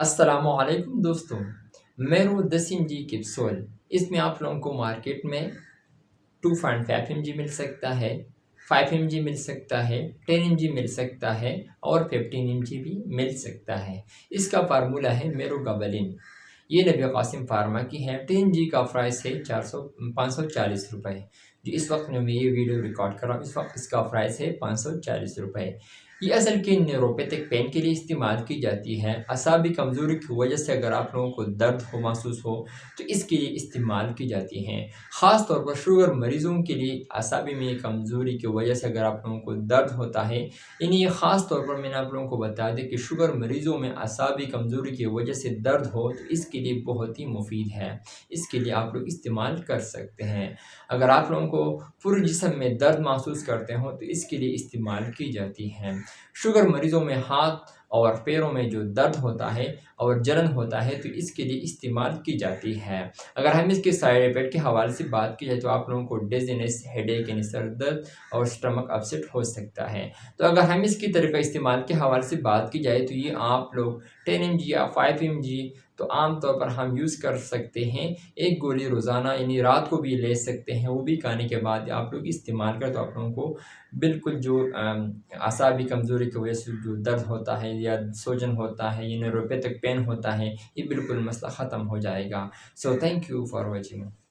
अस्सलामुअलैकुम दोस्तों। मेरो 10 एम जी कैप्सूल, इसमें आप लोगों को मार्केट में 2.5 एम जी मिल सकता है, 5 एम जी मिल सकता है, 10 एम जी मिल सकता है और 15 एम जी भी मिल सकता है। इसका फार्मूला है मेरो गबलिन। ये नबी कासिम फार्मा की है। 10 जी का प्राइस है 540 रुपये। जो इस वक्त मैं ये वीडियो रिकॉर्ड कर रहा हूँ, इस वक्त इसका प्राइस है 540 रुपये। ये असल के न्यूरोपैथिक पेन के लिए इस्तेमाल की जाती है। असाबी कमज़ोरी की वजह से अगर आप लोगों को दर्द हो महसूस हो तो इसके लिए इस्तेमाल की जाती हैं। ख़ास तौर पर शुगर मरीज़ों के लिए असाबी में कमज़ोरी की वजह से अगर आप लोगों को दर्द होता है, यानी ये ख़ास तौर पर मैंने आप लोगों को बता दें कि शुगर मरीज़ों में असाबी कमज़ोरी की वजह से दर्द हो तो इसके लिए बहुत ही मुफीद है। इसके लिए आप लोग इस्तेमाल कर सकते हैं। अगर आप लोगों को पूरे जिस्म में दर्द महसूस करते हो तो इसके लिए इस्तेमाल की जाती है। शुगर मरीज़ों में हाथ और पैरों में जो दर्द होता है और जलन होता है तो इसके लिए इस्तेमाल की जाती है। अगर हम इसके साइड इफ़ेक्ट के हवाले से बात की जाए तो आप लोगों को डिज़ीनेस, हेडेक यानी सर दर्द और स्टमक अपसेट हो सकता है। तो अगर हम इसकी तरीक़ा इस्तेमाल के हवाले से बात की जाए तो ये आप लोग 10 एम जी या 5 एम जी तो आम तौर पर हम यूज़ कर सकते हैं। एक गोली रोज़ाना यानी रात को भी ले सकते हैं, वो भी खाने के बाद आप लोग इस्तेमाल करें तो आप लोगों को बिल्कुल जो असाबी कमज़ोरी की वजह से जो दर्द होता है या सूजन होता है या न्यूरोपैथिक पेन होता है, ये बिल्कुल मसला ख़त्म हो जाएगा। So thank you for watching.